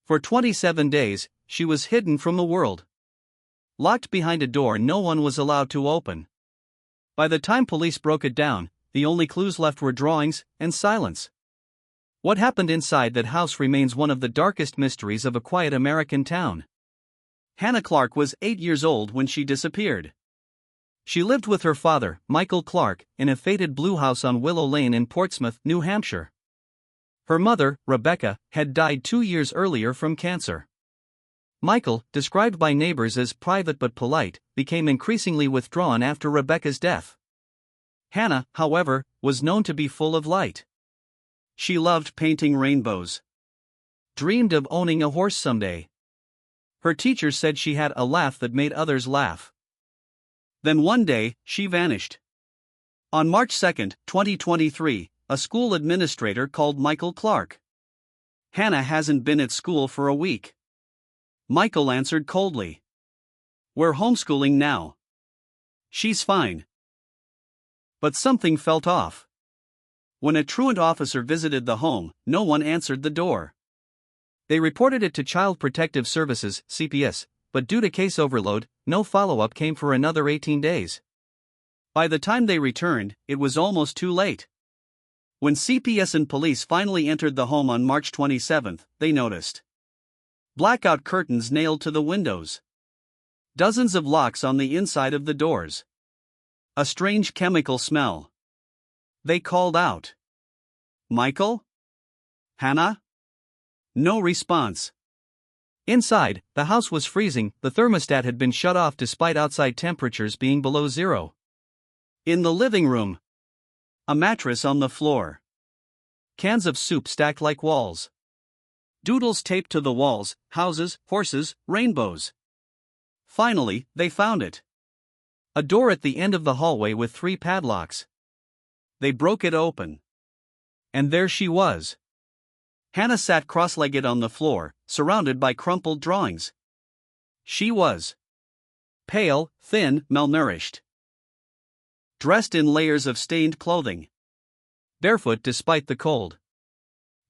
For 27 days, she was hidden from the world. Locked behind a door no one was allowed to open. By the time police broke it down, the only clues left were drawings and silence. What happened inside that house remains one of the darkest mysteries of a quiet American town. Hannah Clarke was 8 years old when she disappeared. She lived with her father, Michael Clarke, in a faded blue house on Willow Lane in Portsmouth, New Hampshire. Her mother, Rebecca, had died 2 years earlier from cancer. Michael, described by neighbors as private but polite, became increasingly withdrawn after Rebecca's death. Hannah, however, was known to be full of light. She loved painting rainbows. Dreamed of owning a horse someday. Her teacher said she had a laugh that made others laugh. Then one day, she vanished. On March 2, 2023, a school administrator called Michael Clarke. "Hannah hasn't been at school for a week." Michael answered coldly. "We're homeschooling now. She's fine." But something felt off. When a truant officer visited the home, no one answered the door. They reported it to Child Protective Services, CPS, but due to case overload, no follow-up came for another 18 days. By the time they returned, it was almost too late. When CPS and police finally entered the home on March 27, they noticed blackout curtains nailed to the windows. Dozens of locks on the inside of the doors. A strange chemical smell. They called out, "Michael? Hannah?" No response. Inside, the house was freezing. The thermostat had been shut off despite outside temperatures being below zero. In the living room, a mattress on the floor. Cans of soup stacked like walls. Doodles taped to the walls, houses, horses, rainbows. Finally, they found it. A door at the end of the hallway with 3 padlocks. They broke it open. And there she was. Hannah sat cross-legged on the floor, surrounded by crumpled drawings. She was pale, thin, malnourished. Dressed in layers of stained clothing. Barefoot despite the cold.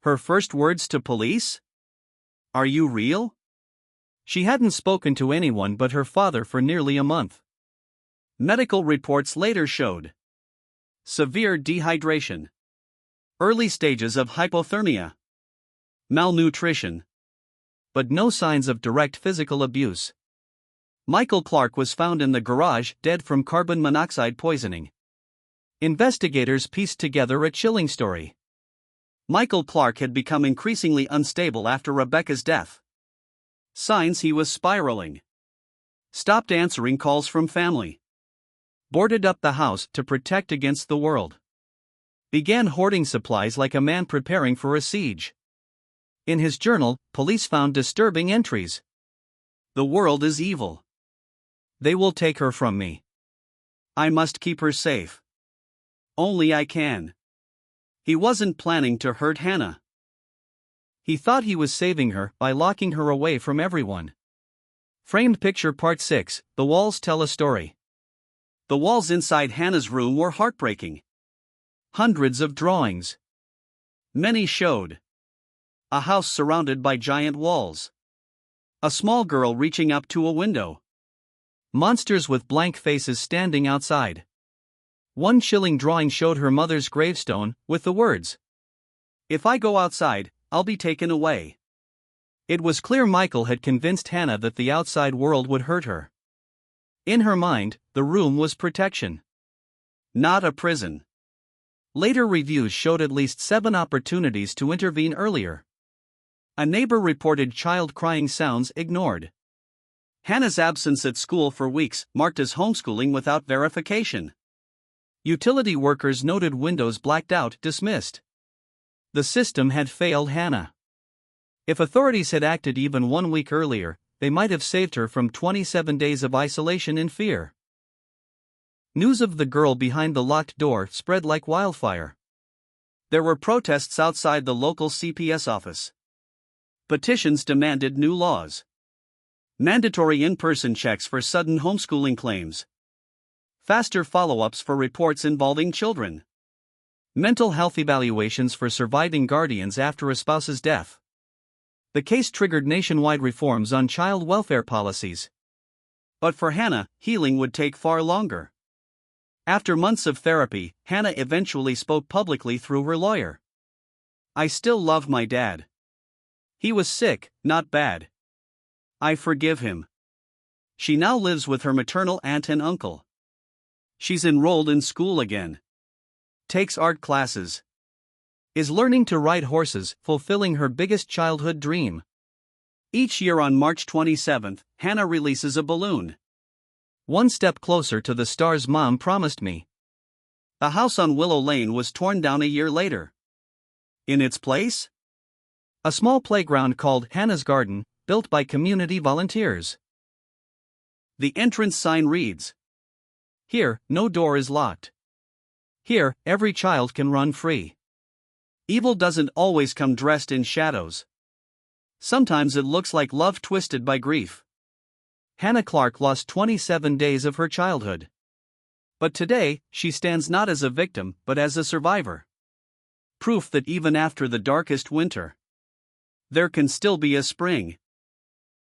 Her first words to police? "Are you real?" She hadn't spoken to anyone but her father for nearly a month. Medical reports later showed severe dehydration. Early stages of hypothermia. Malnutrition. But no signs of direct physical abuse. Michael Clarke was found in the garage, dead from carbon monoxide poisoning. Investigators pieced together a chilling story. Michael Clarke had become increasingly unstable after Rebecca's death. Signs he was spiraling. Stopped answering calls from family. Boarded up the house to protect against the world. Began hoarding supplies like a man preparing for a siege. In his journal, police found disturbing entries. "The world is evil. They will take her from me. I must keep her safe. Only I can." He wasn't planning to hurt Hannah. He thought he was saving her by locking her away from everyone. Framed Picture Part 6, The Walls Tell a Story. The walls inside Hannah's room were heartbreaking. Hundreds of drawings. Many showed a house surrounded by giant walls. A small girl reaching up to a window. Monsters with blank faces standing outside. One chilling drawing showed her mother's gravestone, with the words, "If I go outside, I'll be taken away." It was clear Michael had convinced Hannah that the outside world would hurt her. In her mind, the room was protection, not a prison. Later reviews showed at least 7 opportunities to intervene earlier. A neighbor reported child crying sounds ignored. Hannah's absence at school for weeks marked as homeschooling without verification. Utility workers noted windows blacked out, dismissed. The system had failed Hannah. If authorities had acted even 1 week earlier, they might have saved her from 27 days of isolation and fear. News of the girl behind the locked door spread like wildfire. There were protests outside the local CPS office. Petitions demanded new laws. Mandatory in-person checks for sudden homeschooling claims. Faster follow-ups for reports involving children. Mental health evaluations for surviving guardians after a spouse's death. The case triggered nationwide reforms on child welfare policies. But for Hannah, healing would take far longer. After months of therapy, Hannah eventually spoke publicly through her lawyer. "I still love my dad. He was sick, not bad. I forgive him." She now lives with her maternal aunt and uncle. She's enrolled in school again. Takes art classes. Is learning to ride horses, fulfilling her biggest childhood dream. Each year on March 27th, Hannah releases a balloon. "One step closer to the stars Mom promised me." The house on Willow Lane was torn down a year later. In its place? A small playground called Hannah's Garden, built by community volunteers. The entrance sign reads, "Here, no door is locked. Here, every child can run free." Evil doesn't always come dressed in shadows. Sometimes it looks like love twisted by grief. Hannah Clarke lost 27 days of her childhood. But today, she stands not as a victim, but as a survivor. Proof that even after the darkest winter, there can still be a spring.